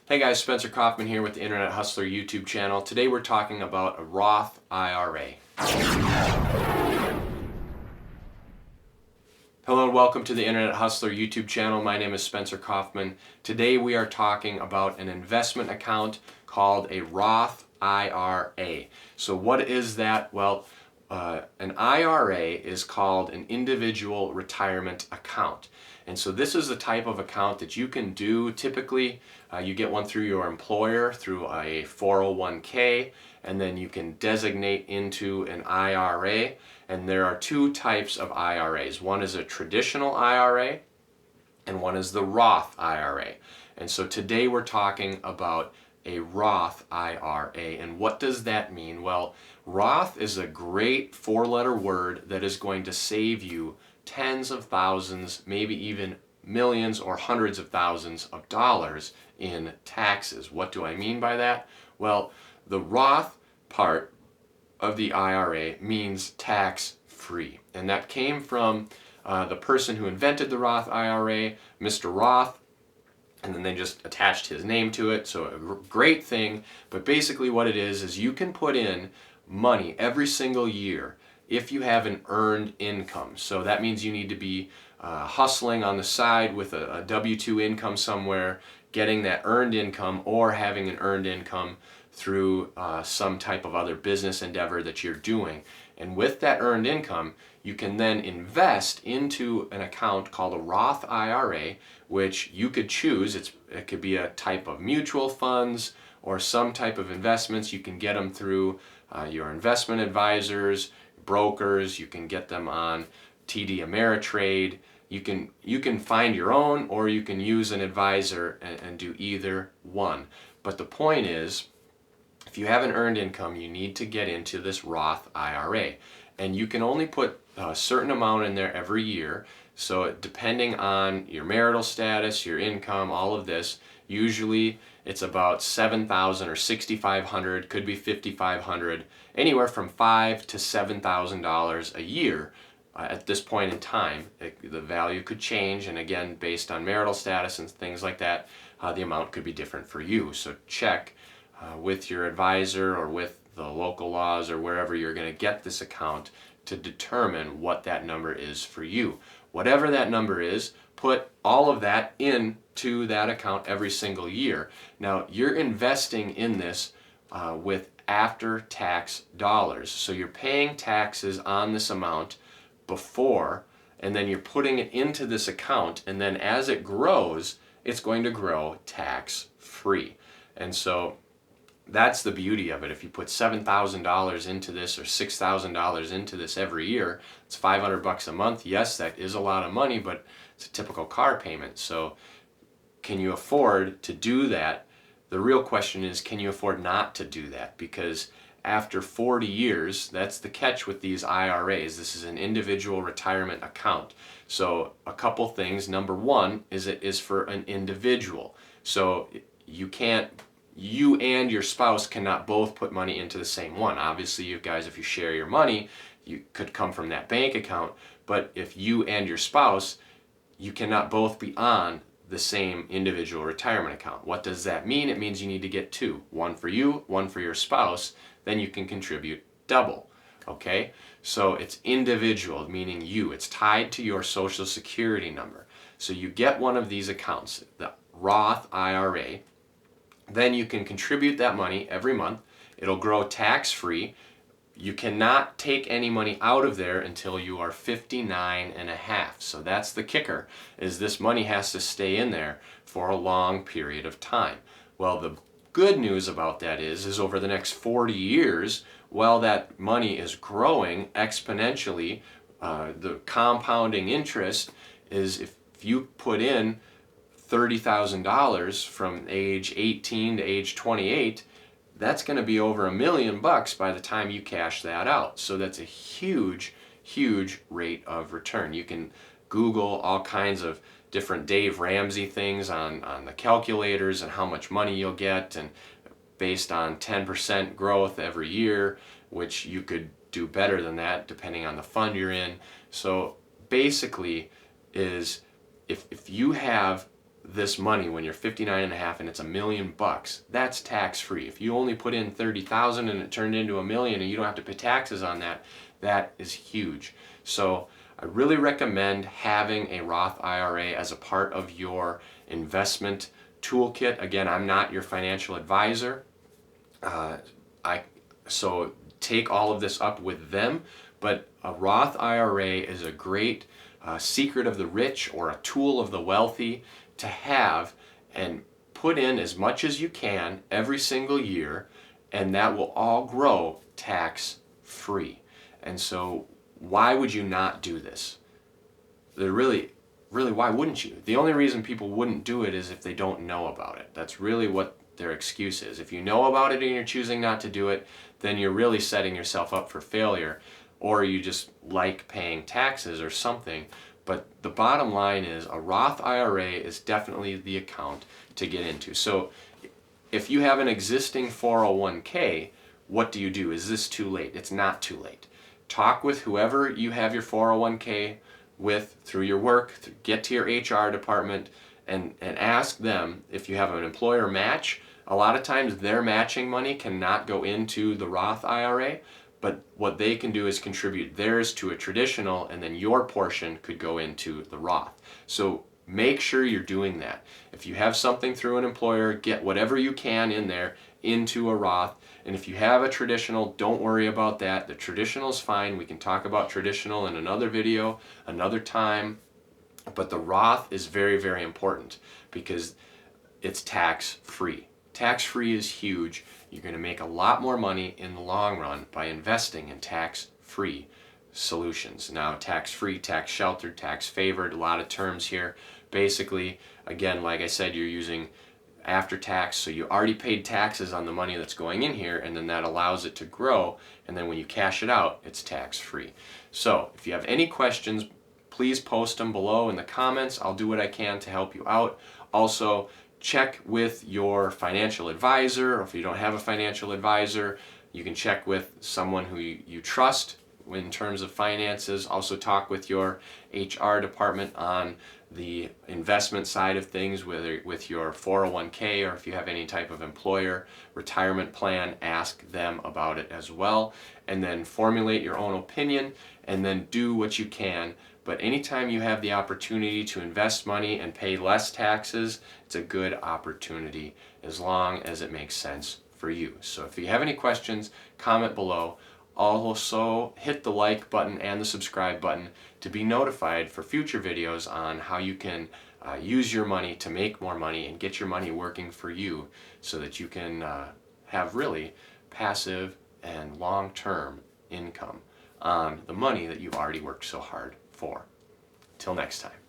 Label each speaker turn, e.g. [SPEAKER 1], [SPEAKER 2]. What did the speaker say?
[SPEAKER 1] Hey guys, Spencer Coffman here with the Internet Hustler YouTube channel. Today we're talking about a Roth IRA. Hello and welcome to the Internet Hustler YouTube channel. My name is Spencer Coffman. Today we are talking about an investment account called a Roth IRA. So what is that? Well, an IRA is called an individual retirement account. And so this is the type of account that you can do. Typically, you get one through your employer through a 401k, and then you can designate into an IRA. And there are two types of IRAs. One is a traditional IRA, and one is the Roth IRA. And so today we're talking about a Roth IRA. And what does that mean? Well, Roth is a great four-letter word that is going to save you tens of thousands, maybe even millions or hundreds of thousands of dollars in taxes. What do I mean by that? Well, the Roth part of the IRA means tax-free. And that came from the person who invented the Roth IRA, Mr. Roth, and then they just attached his name to it. So a great thing. But basically what it is you can put in money every single year if you have an earned income. So that means you need to be hustling on the side with a W-2 income somewhere, getting that earned income, or having an earned income through some type of other business endeavor that you're doing. And with that earned income, you can then invest into an account called a Roth IRA, which you could choose. It could be a type of mutual funds or some type of investments. You can get them through your investment advisors, brokers. You can get them on TD Ameritrade. You can find your own, or you can use an advisor and do either one. But the point is, if you have an earned income, you need to get into this Roth IRA. And you can only put a certain amount in there every year. So depending on your marital status, your income, all of this, usually it's about $7,000 or $6,500, could be $5,500, anywhere from $5,000 to $7,000 a year. At this point in time, the value could change, and again, based on marital status and things like that, the amount could be different for you. So check with your advisor or with the local laws or wherever you're going to get this account to determine what that number is for you. Whatever that number is, put all of that into that account every single year. Now, you're investing in this with after-tax dollars. So you're paying taxes on this amount before, and then you're putting it into this account, and then as it grows, it's going to grow tax-free. And so that's the beauty of it. If you put $7,000 into this or $6,000 into this every year, it's $500 a month. Yes, that is a lot of money, but it's a typical car payment. So can you afford to do that? The real question is, can you afford not to do that? Because after 40 years, that's the catch with these IRAs. This is an individual retirement account. So a couple things. Number one is it is for an individual. So you and your spouse cannot both put money into the same one. Obviously, you guys, if you share your money, you could come from that bank account. But if you and your spouse, you cannot both be on the same individual retirement account. What does that mean? It means you need to get two. One for you, one for your spouse. Then you can contribute double. Okay? So it's individual, meaning you. It's tied to your Social Security number. So you get one of these accounts, the Roth IRA. Then you can contribute that money every month. It'll grow tax-free. You cannot take any money out of there until you are 59 and a half. So that's the kicker, is this money has to stay in there for a long period of time. Well, the good news about that is over the next 40 years, while that money is growing exponentially, the compounding interest is if you put in $30,000 from age 18 to age 28, that's going to be over $1 million by the time you cash that out. So that's a huge, huge rate of return. You can Google all kinds of different Dave Ramsey things on the calculators and how much money you'll get, and based on 10% growth every year, which you could do better than that depending on the fund you're in. So basically is if you have this money when you're 59 and a half and it's $1 million, that's tax free. If you only put in 30,000 and it turned into $1 million and you don't have to pay taxes on that, that is huge. So I really recommend having a Roth IRA as a part of your investment toolkit. Again, I'm not your financial advisor, so take all of this up with them, but a Roth IRA is a great secret of the rich or a tool of the wealthy to have, and put in as much as you can every single year, and that will all grow tax free. And so why would you not do this? Really, why wouldn't you? The only reason people wouldn't do it is if they don't know about it. That's really what their excuse is. If you know about it and you're choosing not to do it, then you're really setting yourself up for failure, or you just like paying taxes or something. But the bottom line is a Roth IRA is definitely the account to get into. So if you have an existing 401k, what do you do? Is this too late? It's not too late. Talk with whoever you have your 401k with through your work, get to your HR department and ask them if you have an employer match. A lot of times their matching money cannot go into the Roth IRA, but what they can do is contribute theirs to a traditional, and then your portion could go into the Roth. So make sure you're doing that. If you have something through an employer, get whatever you can in there into a Roth. And if you have a traditional, don't worry about that. The traditional is fine. We can talk about traditional in another video, another time. But the Roth is very, very important because it's tax free. Tax free is huge. You're going to make a lot more money in the long run by investing in tax free solutions. Now, tax free, tax sheltered, tax favored, a lot of terms here. Basically, again, like I said, you're using after tax, so you already paid taxes on the money that's going in here, and then that allows it to grow, and then when you cash it out, it's tax free. So if you have any questions, please post them below in the comments. I'll do what I can to help you out. Also, check with your financial advisor, or if you don't have a financial advisor, you can check with someone who you trust in terms of finances. Also talk with your HR department on the investment side of things, whether with your 401k or if you have any type of employer retirement plan, ask them about it as well. And then formulate your own opinion and then do what you can. But anytime you have the opportunity to invest money and pay less taxes, it's a good opportunity as long as it makes sense for you. So if you have any questions, comment below. Also, hit the like button and the subscribe button to be notified for future videos on how you can use your money to make more money and get your money working for you so that you can have really passive and long-term income on the money that you've already worked so hard for. Till next time.